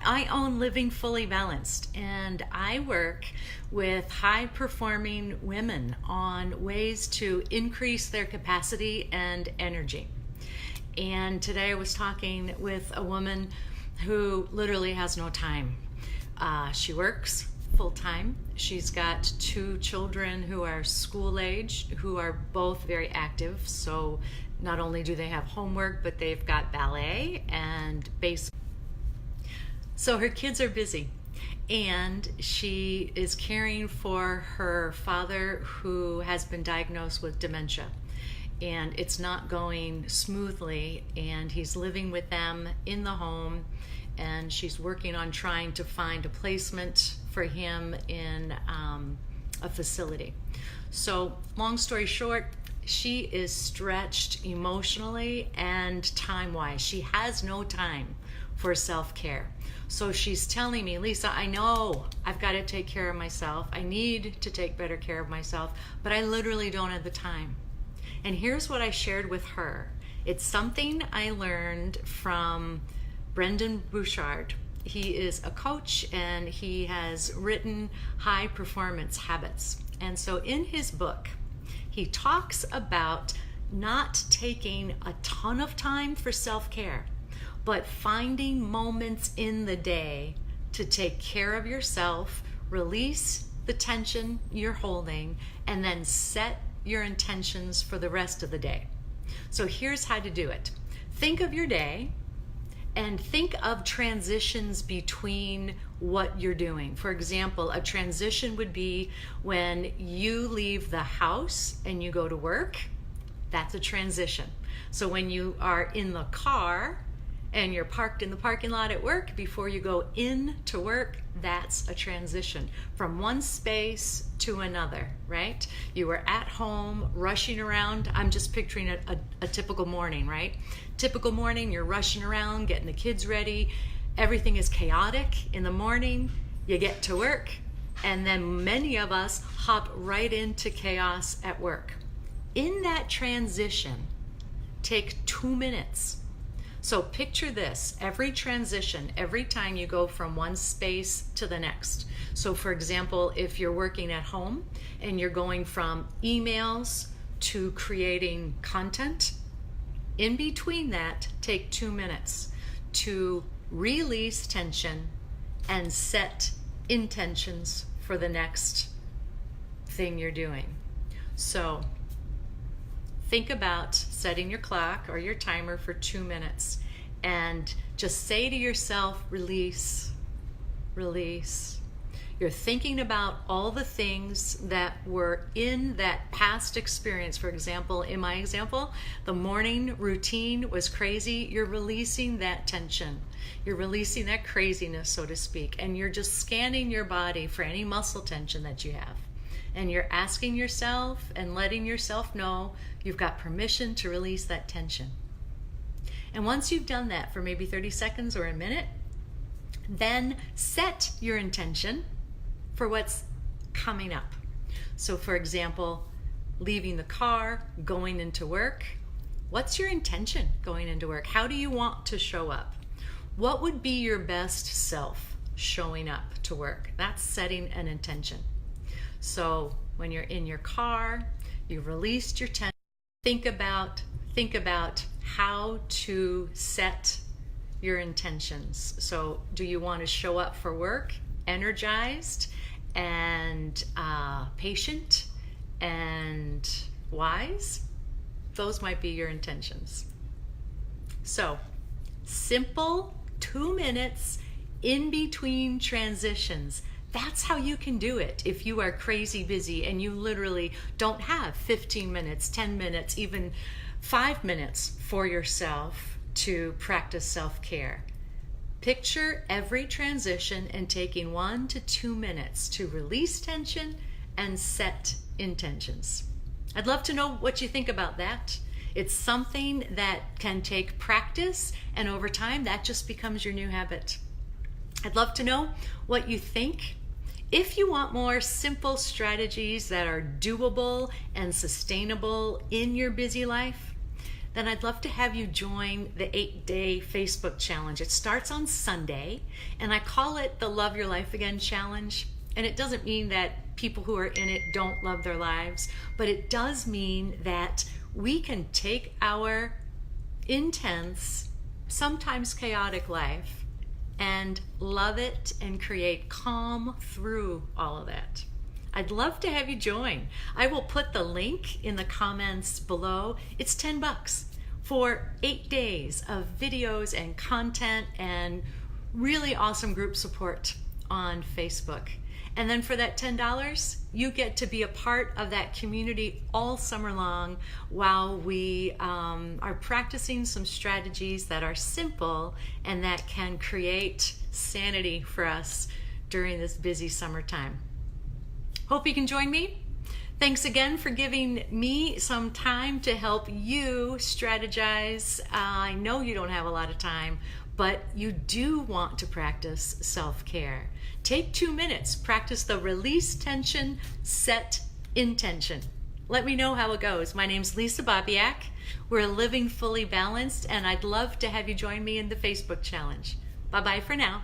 I own Living Fully Balanced, and I work with high-performing women on ways to increase their capacity and energy. And today I was talking with a woman who literally has no time. She works full-time. She's got 2 children who are school age, who are both very active. So not only do they have homework, but they've got ballet and baseball. So her kids are busy, and she is caring for her father who has been diagnosed with dementia, and it's not going smoothly, and he's living with them in the home, and she's working on trying to find a placement for him in a facility. So long story short, she is stretched emotionally and time-wise. She has no time for self-care. So she's telling me, Lisa, I know I've got to take care of myself. I need to take better care of myself, but I literally don't have the time. And here's what I shared with her. It's something I learned from Brendan Bouchard. He is a coach, and he has written High Performance Habits. And so in his book, he talks about not taking a ton of time for self-care, but finding moments in the day to take care of yourself, release the tension you're holding, and then set your intentions for the rest of the day. So here's how to do it. Think of your day and think of transitions between what you're doing. For example, a transition would be when you leave the house and you go to work. That's a transition. So when you are in the car and you're parked in the parking lot at work before you go in to work, that's a transition from one space to another, right? You were at home rushing around. I'm just picturing a typical morning, right? Typical morning, you're rushing around, getting the kids ready. Everything is chaotic in the morning. You get to work, and then many of us hop right into chaos at work. In that transition, take 2 minutes. So picture this, every transition, every time you go from one space to the next. So for example, if you're working at home and you're going from emails to creating content, in between that, take 2 minutes to release tension and set intentions for the next thing you're doing. So think about setting your clock or your timer for 2 minutes and just say to yourself, release, release. You're thinking about all the things that were in that past experience. For example, in my example, the morning routine was crazy. You're releasing that tension. You're releasing that craziness, so to speak, and you're just scanning your body for any muscle tension that you have. And you're asking yourself and letting yourself know you've got permission to release that tension. And once you've done that for maybe 30 seconds or a minute, then set your intention for what's coming up. So for example, leaving the car, going into work. What's your intention going into work? How do you want to show up? What would be your best self showing up to work? That's setting an intention. So when you're in your car, you've released your tension, think about how to set your intentions. So do you want to show up for work energized and patient and wise? Those might be your intentions. So simple 2 minutes in between transitions. That's how you can do it if you are crazy busy and you literally don't have 15 minutes, 10 minutes, even 5 minutes for yourself to practice self-care. Picture every transition and taking 1 to 2 minutes to release tension and set intentions. I'd love to know what you think about that. It's something that can take practice, and over time that just becomes your new habit. I'd love to know what you think. If you want more simple strategies that are doable and sustainable in your busy life, then I'd love to have you join the 8-day Facebook challenge. It starts on Sunday, and I call it the Love Your Life Again Challenge. And it doesn't mean that people who are in it don't love their lives, but it does mean that we can take our intense, sometimes chaotic life and love it and create calm through all of that. I'd love to have you join. I will put the link in the comments below. It's $10 for 8 days of videos and content and really awesome group support on Facebook. And then for that $10, you get to be a part of that community all summer long while we are practicing some strategies that are simple and that can create sanity for us during this busy summertime. Hope you can join me. Thanks again for giving me some time to help you strategize. I know you don't have a lot of time, but you do want to practice self-care. Take 2 minutes, practice the release tension, set intention. Let me know how it goes. My name's Lisa Bobyak. We're living fully balanced, and I'd love to have you join me in the Facebook challenge. Bye-bye for now.